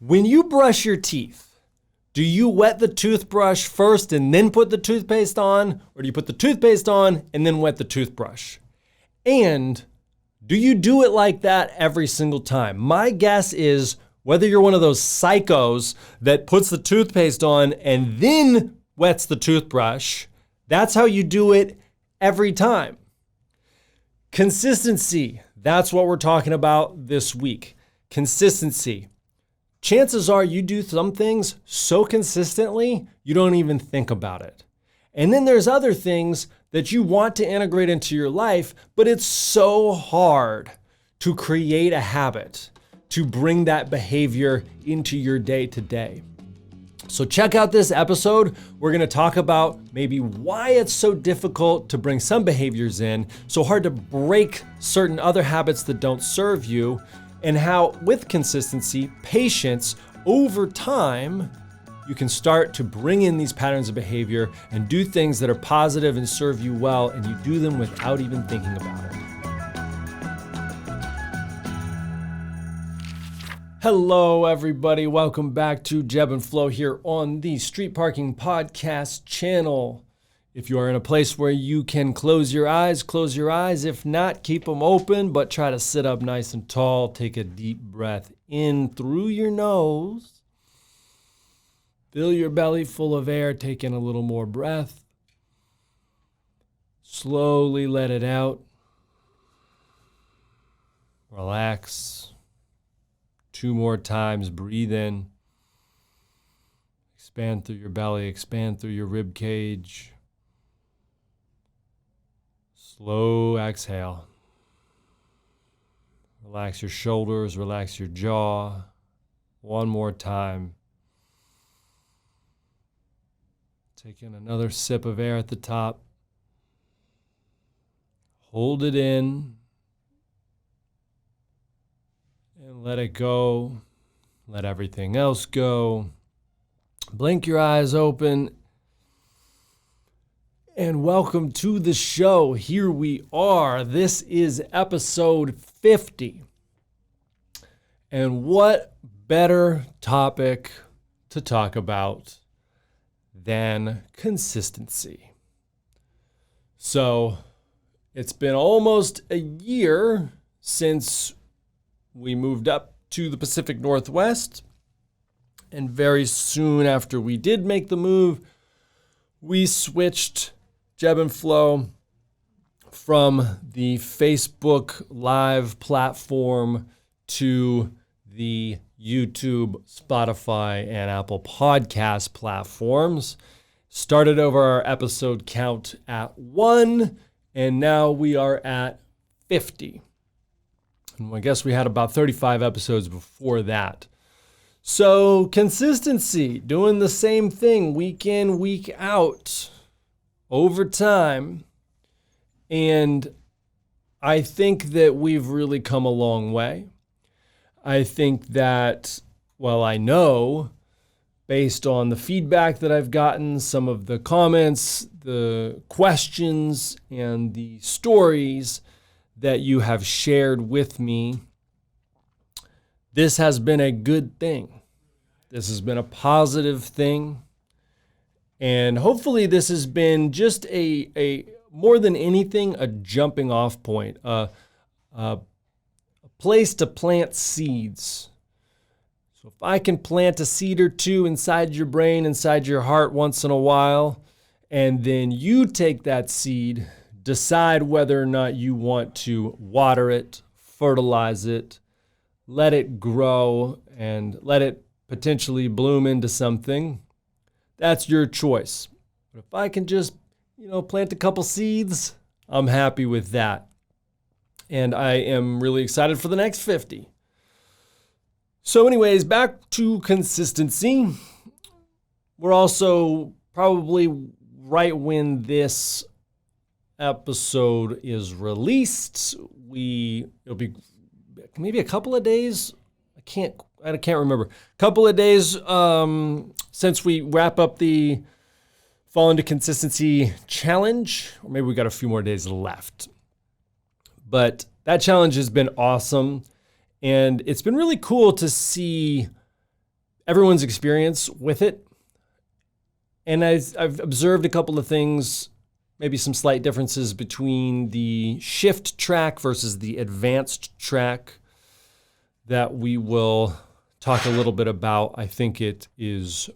When you brush your teeth, do you wet the toothbrush first and then put the toothpaste on? Or do you put the toothpaste on and then wet the toothbrush? And do you do it like that every single time? My guess is whether you're one of those psychos that puts the toothpaste on and then wets the toothbrush, that's how you do it every time. Consistency, that's what we're talking about this week. Consistency. Chances are you do some things so consistently, you don't even think about it. And then there's other things that you want to integrate into your life, but it's so hard to create a habit, to bring that behavior into your day-to-day. So check out this episode. We're gonna talk about maybe why it's so difficult to bring some behaviors in, so hard to break certain other habits that don't serve you, and how with consistency, patience, over time, you can start to bring in these patterns of behavior and do things that are positive and serve you well, and you do them without even thinking about it. Hello, everybody. Welcome back to JEB in FLOW here on the Street Parking Podcast channel. If you are in a place where you can close your eyes, close your eyes. If not, keep them open, but try to sit up nice and tall. Take a deep breath in through your nose. Fill your belly full of air. Take in a little more breath. Slowly let it out. Relax. 2 more times. Breathe in. Expand through your belly. Expand through your rib cage. Slow exhale. Relax your shoulders, relax your jaw. 1 more time. Take in another sip of air at the top. Hold it in. And let it go. Let everything else go. Blink your eyes open. And welcome to the show. Here we are. This is episode 50. And what better topic to talk about than consistency? So it's been almost a year since we moved up to the Pacific Northwest. And very soon after we did make the move, we switched JEB in FLOW from the Facebook Live platform to the YouTube, Spotify, and Apple Podcast platforms. Started over our episode count at 1, and now we are at 50. And I guess we had about 35 episodes before that. So consistency, doing the same thing week in, week out, over time. And I think that we've really come a long way. I think that, well, I know based on the feedback that I've gotten, some of the comments, the questions, and the stories that you have shared with me, this has been a good thing. This has been a positive thing. And hopefully this has been just a more than anything, a jumping off point, a place to plant seeds. So if I can plant a seed or two inside your brain, inside your heart once in a while, and then you take that seed, decide whether or not you want to water it, fertilize it, let it grow, and let it potentially bloom into something. That's your choice. But if I can just, plant a couple seeds, I'm happy with that. And I am really excited for the next 50. So anyways, back to consistency. We're also probably right when this episode is released, it'll be maybe a couple of days. I can't remember. Couple of days since we wrap up the Fall into Consistency challenge, or maybe we got a few more days left. But that challenge has been awesome, and it's been really cool to see everyone's experience with it. And I've observed a couple of things, maybe some slight differences between the shift track versus the advanced track that we will talk a little bit about. I think it is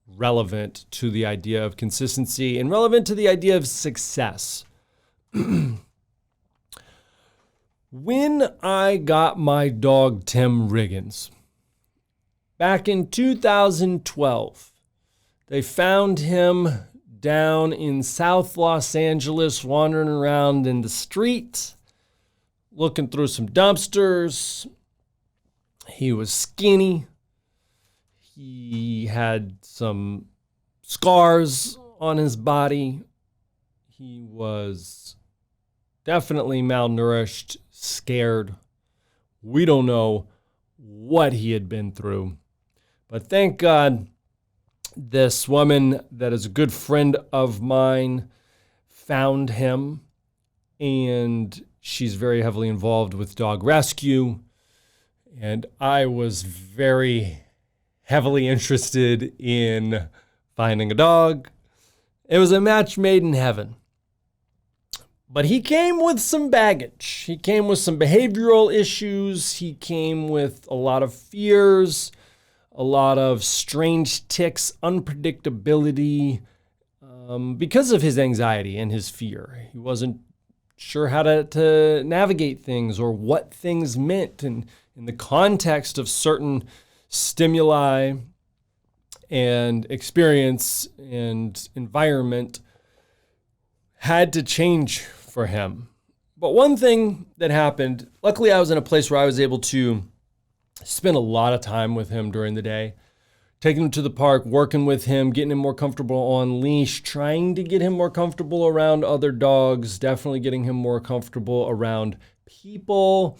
relevant to the idea of consistency and relevant to the idea of success. When I got my dog, Tim Riggins, back in 2012, they found him down in South Los Angeles, wandering around in the street, looking through some dumpsters. He was skinny. He had some scars on his body. He was definitely malnourished, scared. We don't know what he had been through. But thank God, this woman that is a good friend of mine found him, and she's very heavily involved with dog rescue. And I was very heavily interested in finding a dog. It was a match made in heaven. But he came with some baggage. He came with some behavioral issues. He came with a lot of fears, a lot of strange tics, unpredictability, because of his anxiety and his fear. He wasn't sure how to navigate things or what things meant in the context of certain stimuli and experience and environment had to change for him. But one thing that happened, luckily I was in a place where I was able to spend a lot of time with him during the day, taking him to the park, working with him, getting him more comfortable on leash, trying to get him more comfortable around other dogs, definitely getting him more comfortable around people,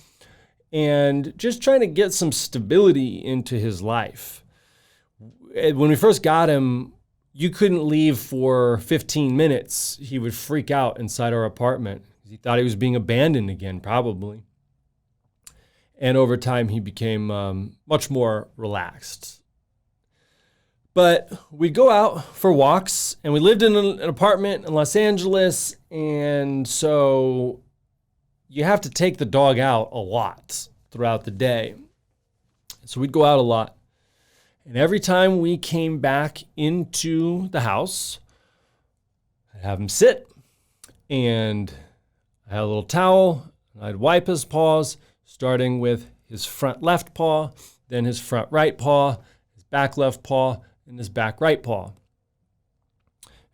and just trying to get some stability into his life. When we first got him, you couldn't leave for 15 minutes. He would freak out inside our apartment. He thought he was being abandoned again, probably. And over time, he became much more relaxed. But we'd go out for walks, and we lived in an apartment in Los Angeles, and so you have to take the dog out a lot throughout the day. So we'd go out a lot. And every time we came back into the house, I'd have him sit, and I had a little towel, and I'd wipe his paws, starting with his front left paw, then his front right paw, his back left paw, and his back right paw.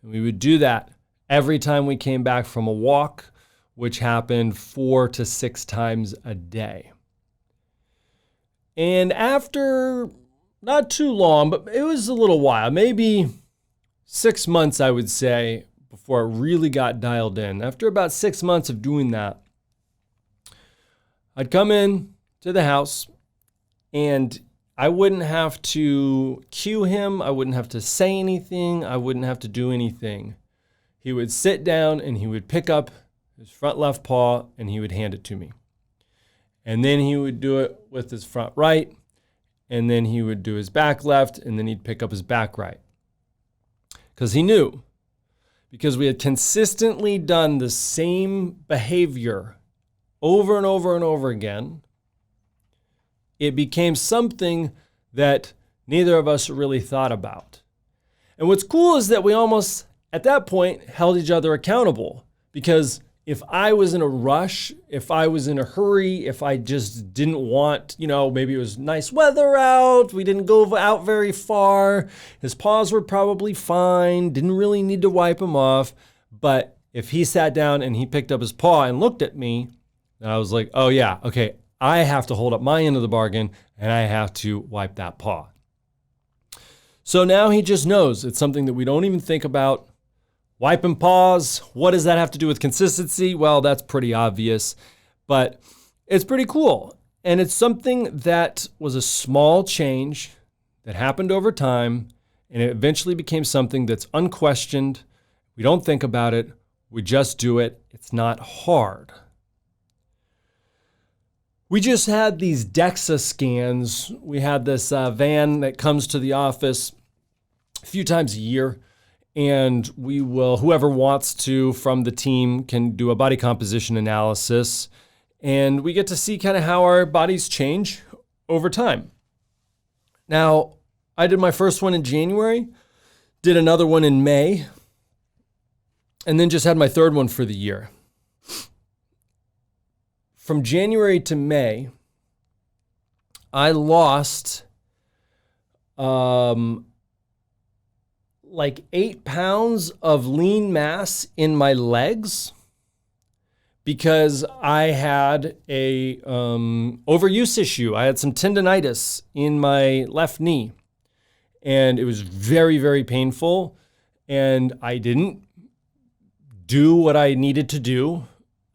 And we would do that every time we came back from a walk, which happened 4 to 6 times a day. And after not too long, but it was a little while, maybe 6 months, I would say, before it really got dialed in. After about 6 months of doing that, I'd come in to the house, and I wouldn't have to cue him. I wouldn't have to say anything. I wouldn't have to do anything. He would sit down, and he would pick up his front left paw, and he would hand it to me. And then he would do it with his front right, and then he would do his back left, and then he'd pick up his back right. Because he knew. Because we had consistently done the same behavior over and over and over again, it became something that neither of us really thought about. And what's cool is that we almost, at that point, held each other accountable. Because if I was in a rush, if I was in a hurry, if I just didn't want, maybe it was nice weather out, we didn't go out very far, his paws were probably fine, didn't really need to wipe them off. But if he sat down and he picked up his paw and looked at me, then I was like, oh yeah, okay, I have to hold up my end of the bargain, and I have to wipe that paw. So now he just knows it's something that we don't even think about. Wiping paws, what does that have to do with consistency? Well, that's pretty obvious, but it's pretty cool. And it's something that was a small change that happened over time, and it eventually became something that's unquestioned. We don't think about it. We just do it. It's not hard. We just had these DEXA scans. We had this van that comes to the office a few times a year, and we will, whoever wants to from the team can do a body composition analysis, and we get to see kind of how our bodies change over time. Now, I did my first one in January, did another one in May, and then just had my third one for the year. From January to May, I lost like 8 pounds of lean mass in my legs because I had a overuse issue. I had some tendonitis in my left knee, and it was very, very painful, and I didn't do what I needed to do.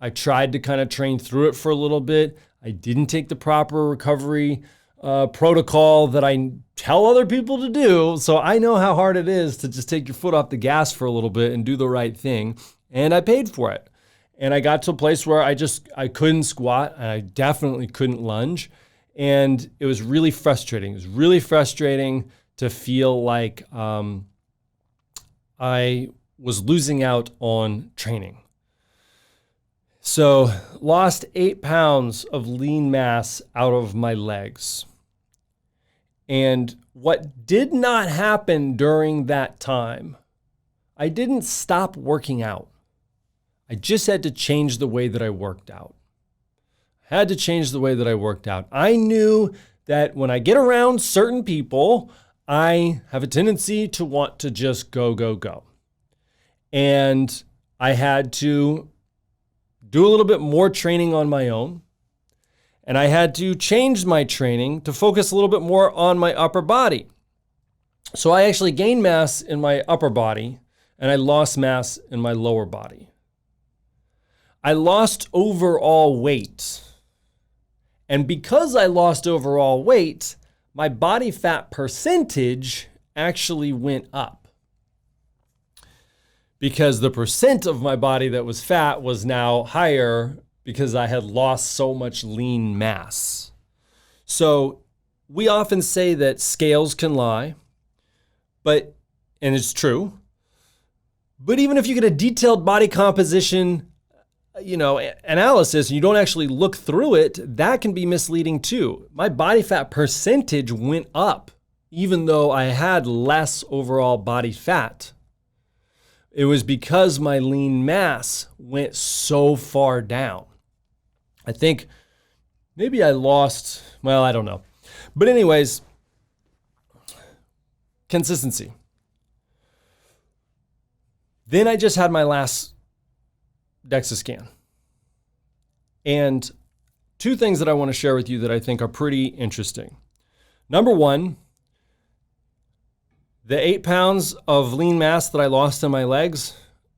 I tried to kind of train through it for a little bit. I didn't take the proper recovery protocol that I tell other people to do. So I know how hard it is to just take your foot off the gas for a little bit and do the right thing. And I paid for it. And I got to a place where I couldn't squat, and I definitely couldn't lunge. And it was really frustrating. It was really frustrating to feel like I was losing out on training. So lost 8 pounds of lean mass out of my legs. And what did not happen during that time, I didn't stop working out. I just had to change the way that I worked out. I knew that when I get around certain people, I have a tendency to want to just go. And I had to do a little bit more training on my own. And I had to change my training to focus a little bit more on my upper body. So I actually gained mass in my upper body, and I lost mass in my lower body. I lost overall weight. And because I lost overall weight, my body fat percentage actually went up, because the percent of my body that was fat was now higher because I had lost so much lean mass. So we often say that scales can lie, and it's true. But even if you get a detailed body composition, analysis, and you don't actually look through it, that can be misleading too. My body fat percentage went up, even though I had less overall body fat. It was because my lean mass went so far down. I think maybe I lost, I don't know. But anyways, consistency. Then I just had my last DEXA scan. And 2 things that I want to share with you that I think are pretty interesting. Number 1, the 8 pounds of lean mass that I lost in my legs,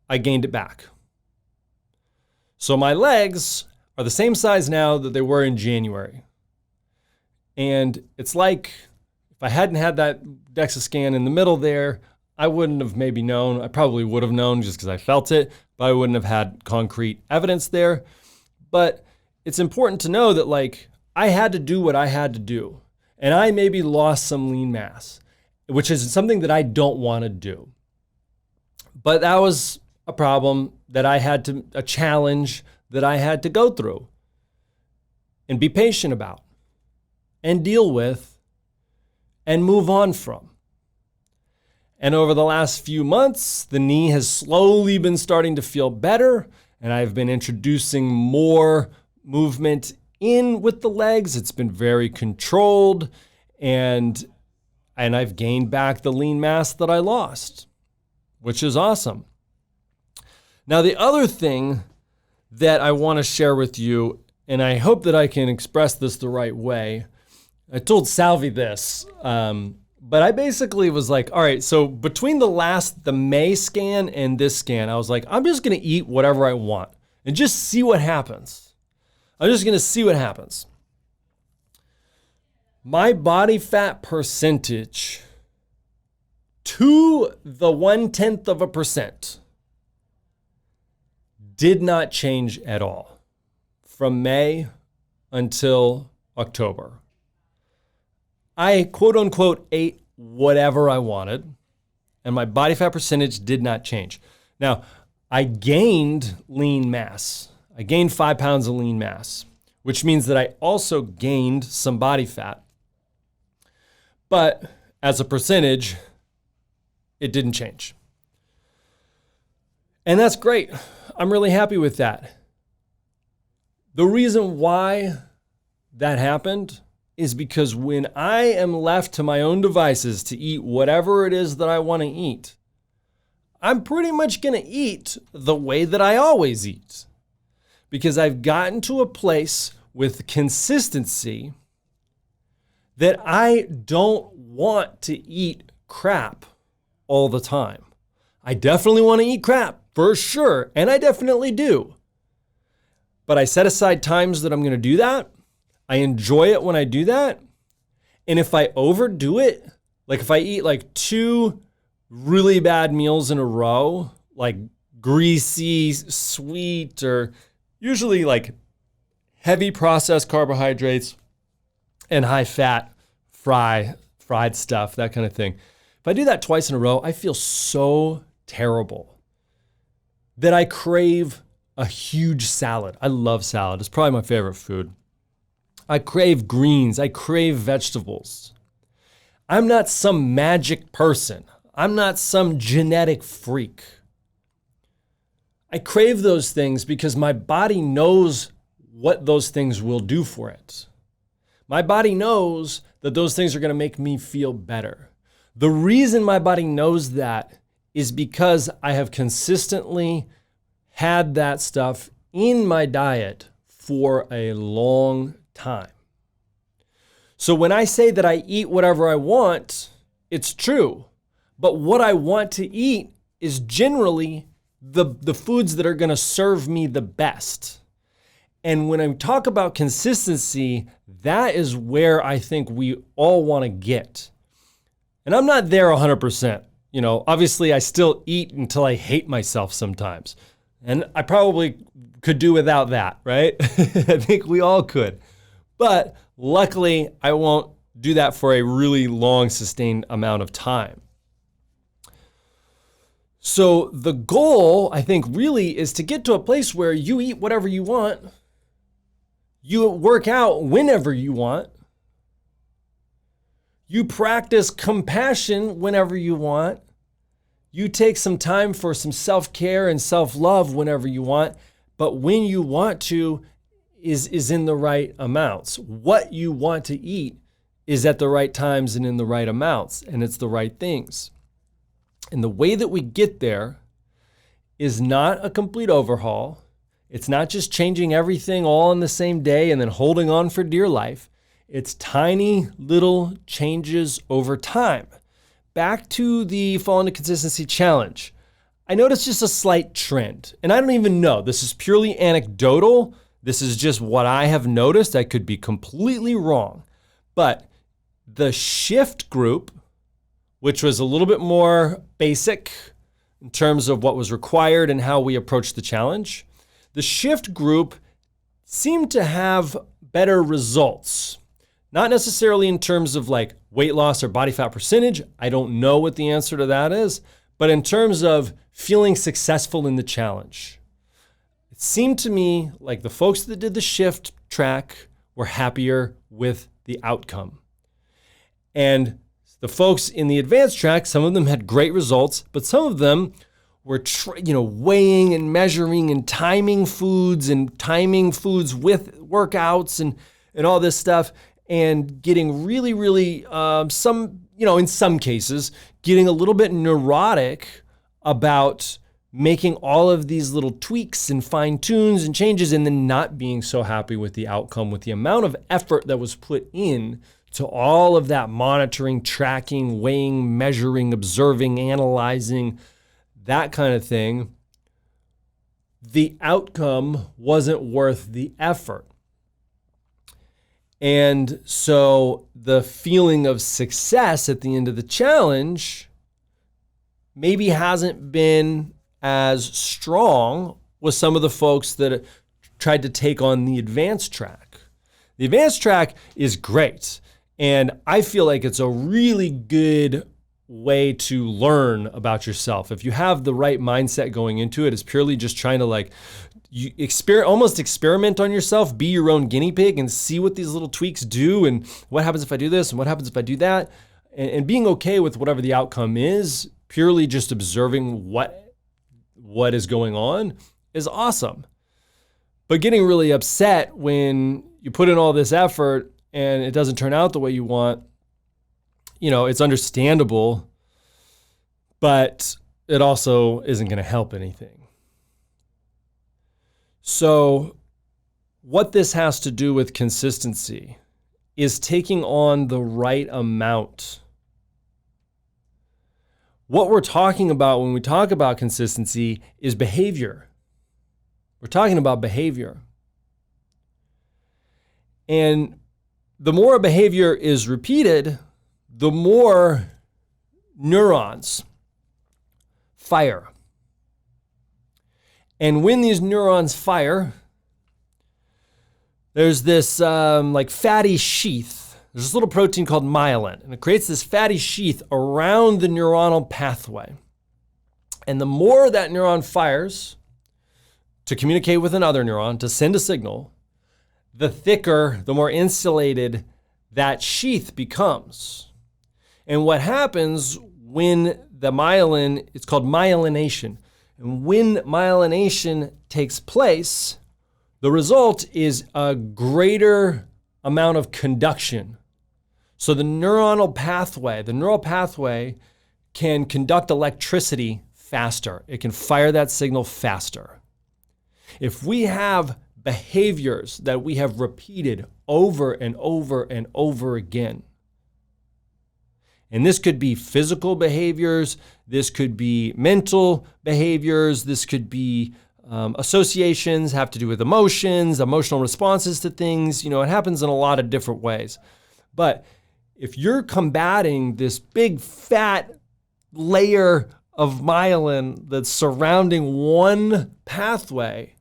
I gained it back. So my legs are the same size now that they were in January. And it's like if I hadn't had that DEXA scan in the middle there, I wouldn't have maybe known. I probably would have known just because I felt it, but I wouldn't have had concrete evidence there. But it's important to know that I had to do what I had to do. And I maybe lost some lean mass, which is something that I don't want to do. But that was a problem that a challenge that I had to go through and be patient about and deal with and move on from. And over the last few months, the knee has slowly been starting to feel better, and I've been introducing more movement in with the legs. It's been very controlled, and I've gained back the lean mass that I lost, which is awesome. Now, the other thing that I want to share with you, and I hope that I can express this the right way. I told Salvi this, but I basically was like, all right, so between the May scan and this scan, I was like, I'm just going to eat whatever I want and just see what happens. I'm just going to see what happens. My body fat percentage to the 0.1% did not change at all from May until October. I quote unquote ate whatever I wanted, and my body fat percentage did not change. Now, I gained lean mass. I gained 5 pounds of lean mass, which means that I also gained some body fat. But as a percentage, it didn't change. And that's great. I'm really happy with that. The reason why that happened is because when I am left to my own devices to eat whatever it is that I want to eat, I'm pretty much going to eat the way that I always eat. Because I've gotten to a place with consistency that I don't want to eat crap all the time. I definitely want to eat crap, for sure, and I definitely do. But I set aside times that I'm going to do that. I enjoy it when I do that. And if I overdo it, like if I eat like 2 really bad meals in a row, like greasy, sweet, or usually like heavy processed carbohydrates and high fat fried stuff, that kind of thing. If I do that twice in a row, I feel so terrible that I crave a huge salad. I love salad. It's probably my favorite food. I crave greens. I crave vegetables. I'm not some magic person. I'm not some genetic freak. I crave those things because my body knows what those things will do for it. My body knows that those things are going to make me feel better. The reason my body knows that is because I have consistently had that stuff in my diet for a long time. So when I say that I eat whatever I want, it's true. But what I want to eat is generally the foods that are going to serve me the best. And when I talk about consistency, that is where I think we all want to get. And I'm not there 100%. You know, obviously I still eat until I hate myself sometimes. And I probably could do without that, right? I think we all could. But luckily, I won't do that for a really long, sustained amount of time. So the goal, I think, really is to get to a place where you eat whatever you want. You work out whenever you want. You practice compassion whenever you want. You take some time for some self-care and self-love whenever you want. But when you want to is in the right amounts. What you want to eat is at the right times and in the right amounts. And it's the right things. And the way that we get there is not a complete overhaul. It's not just changing everything all in the same day and then holding on for dear life. It's tiny little changes over time. Back to the Fall into Consistency challenge. I noticed just a slight trend, and I don't even know. This is purely anecdotal. This is just what I have noticed. I could be completely wrong. But the shift group, which was a little bit more basic in terms of what was required and how we approached the challenge, the shift group seemed to have better results. Not necessarily in terms of like weight loss or body fat percentage. I don't know what the answer to that is, but in terms of feeling successful in the challenge. It seemed to me like the folks that did the shift track were happier with the outcome. And the folks in the advanced track, some of them had great results, but some of them were weighing and measuring and timing foods with workouts and all this stuff, and getting really, really, in some cases, getting a little bit neurotic about making all of these little tweaks and fine tunes and changes, and then not being so happy with the outcome, with the amount of effort that was put in to all of that monitoring, tracking, weighing, measuring, observing, analyzing, that kind of thing. The outcome wasn't worth the effort. And so the feeling of success at the end of the challenge maybe hasn't been as strong with some of the folks that tried to take on the advanced track. The advanced track is great. And I feel like it's a really good way to learn about yourself. If you have the right mindset going into it, it's purely just trying to almost experiment on yourself, be your own guinea pig and see what these little tweaks do and what happens if I do this and what happens if I do that. And being okay with whatever the outcome is, purely just observing what is going on is awesome. But getting really upset when you put in all this effort and it doesn't turn out the way you want, it's understandable, but it also isn't going to help anything. So what this has to do with consistency is taking on the right amount. What we're talking about when we talk about consistency is behavior. We're talking about behavior. And the more a behavior is repeated, the more neurons fire. And when these neurons fire, there's this fatty sheath. There's this little protein called myelin, and it creates this fatty sheath around the neuronal pathway. And the more that neuron fires to communicate with another neuron, to send a signal, the thicker, the more insulated that sheath becomes. And what happens when the myelin, it's called myelination. And when myelination takes place, the result is a greater amount of conduction. So the neural pathway can conduct electricity faster. It can fire that signal faster. If we have behaviors that we have repeated over and over and over again, and this could be physical behaviors, this could be mental behaviors, this could be associations, have to do with emotions, emotional responses to things. It happens in a lot of different ways. But if you're combating this big fat layer of myelin that's surrounding one pathway,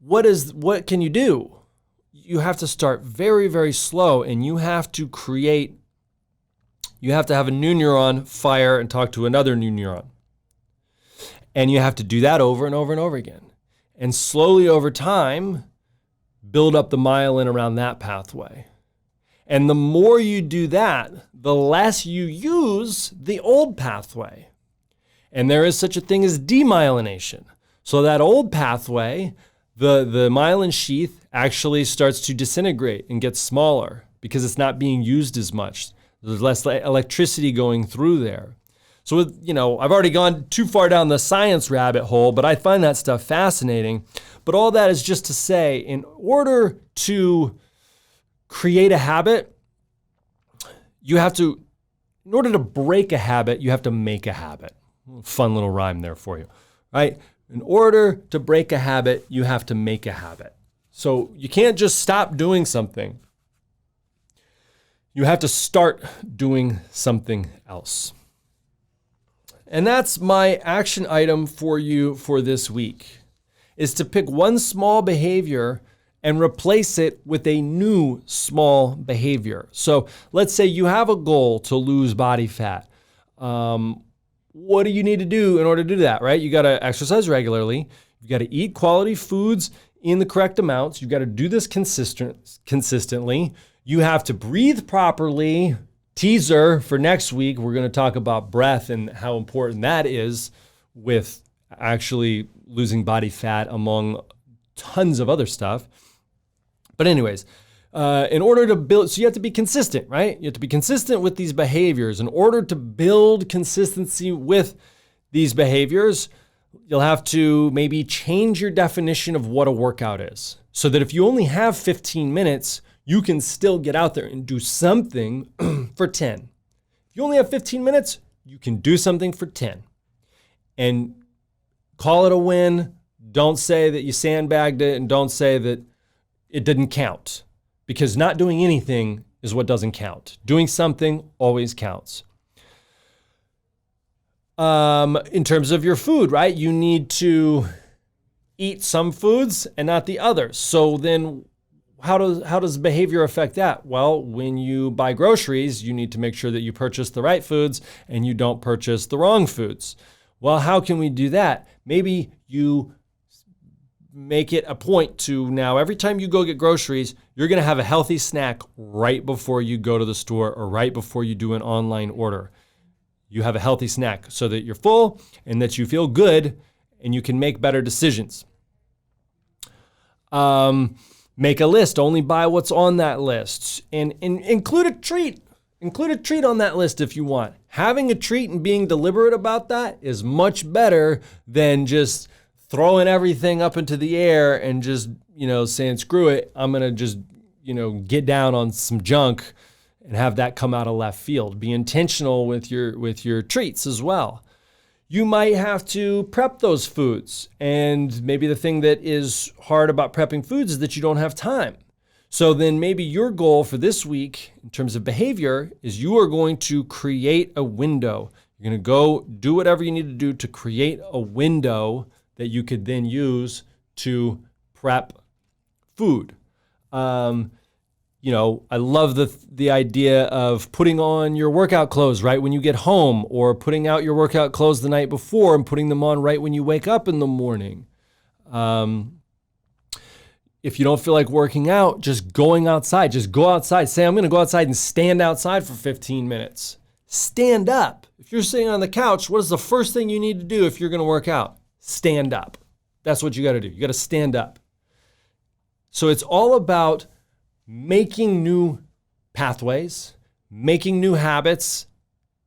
what can you do? You have to start very, very slow, and you have to have a new neuron fire and talk to another new neuron. And you have to do that over and over and over again. And slowly over time, build up the myelin around that pathway. And the more you do that, the less you use the old pathway. And there is such a thing as demyelination. So that old pathway, the myelin sheath actually starts to disintegrate and get smaller because it's not being used as much. There's less electricity going through there. So, I've already gone too far down the science rabbit hole, but I find that stuff fascinating. But all that is just to say, in order to create a habit, in order to break a habit, you have to make a habit. Fun little rhyme there for you, right? In order to break a habit, you have to make a habit. So you can't just stop doing something. You have to start doing something else. And that's my action item for you for this week, is to pick one small behavior and replace it with a new small behavior. So let's say you have a goal to lose body fat. What do you need to do in order to do that, right? You got to exercise regularly. You got to eat quality foods in the correct amounts. You got to do this consistently. You have to breathe properly. Teaser for next week, we're going to talk about breath and how important that is with actually losing body fat among tons of other stuff. But anyways, in order to build, so you have to be consistent, right? You have to be consistent with these behaviors. In order to build consistency with these behaviors, you'll have to maybe change your definition of what a workout is, so that if you only have 15 minutes, you can still get out there and do something for 10. If you only have 15 minutes, you can do something for 10. And call it a win. Don't say that you sandbagged it, and don't say that it didn't count, because not doing anything is what doesn't count. Doing something always counts. In terms of your food, right? You need to eat some foods and not the others. So then how does behavior affect that? Well, when you buy groceries, you need to make sure that you purchase the right foods and you don't purchase the wrong foods. Well, how can we do that? Maybe you make it a point to now every time you go get groceries, you're going to have a healthy snack right before you go to the store or right before you do an online order. You have a healthy snack so that you're full and that you feel good and you can make better decisions. Make a list. Only buy what's on that list, and include a treat. Include a treat on that list if you want. Having a treat and being deliberate about that is much better than just throwing everything up into the air and just, saying, screw it, I'm going to just, get down on some junk and have that come out of left field. Be intentional with your treats as well. You might have to prep those foods. And maybe the thing that is hard about prepping foods is that you don't have time. So then maybe your goal for this week in terms of behavior is you are going to create a window. You're going to go do whatever you need to do to create a window that you could then use to prep food. I love the idea of putting on your workout clothes right when you get home, or putting out your workout clothes the night before and putting them on right when you wake up in the morning. If you don't feel like working out, just going outside. Just go outside. Say, I'm going to go outside and stand outside for 15 minutes. Stand up. If you're sitting on the couch, what is the first thing you need to do if you're going to work out? Stand up. That's what you got to do. You got to stand up. So it's all about making new pathways, making new habits,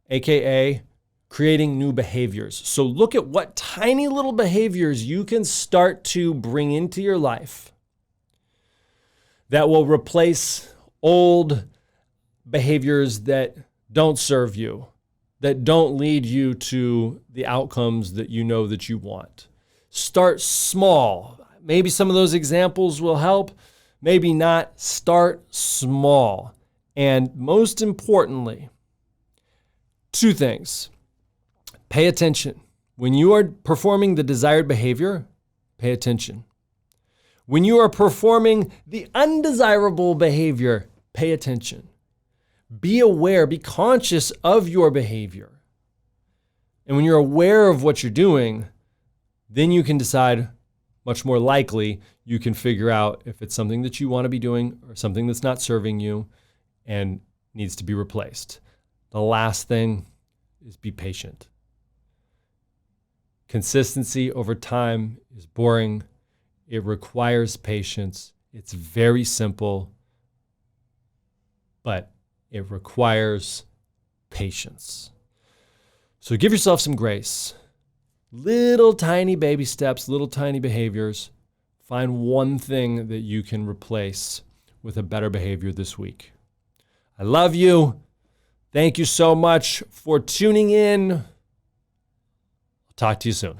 aka creating new behaviors. So look at what tiny little behaviors you can start to bring into your life that will replace old behaviors that don't serve you, that don't lead you to the outcomes that you know that you want. Start small. Maybe some of those examples will help. Maybe not. Start small. And most importantly, two things. Pay attention. When you are performing the desired behavior, pay attention. When you are performing the undesirable behavior, pay attention. Be aware, be conscious of your behavior. And when you're aware of what you're doing, then you can decide, much more likely, you can figure out if it's something that you want to be doing or something that's not serving you and needs to be replaced. The last thing is be patient. Consistency over time is boring. It requires patience. It's very simple, but it requires patience. So give yourself some grace. Little tiny baby steps, little tiny behaviors. Find one thing that you can replace with a better behavior this week. I love you. Thank you so much for tuning in. I'll talk to you soon.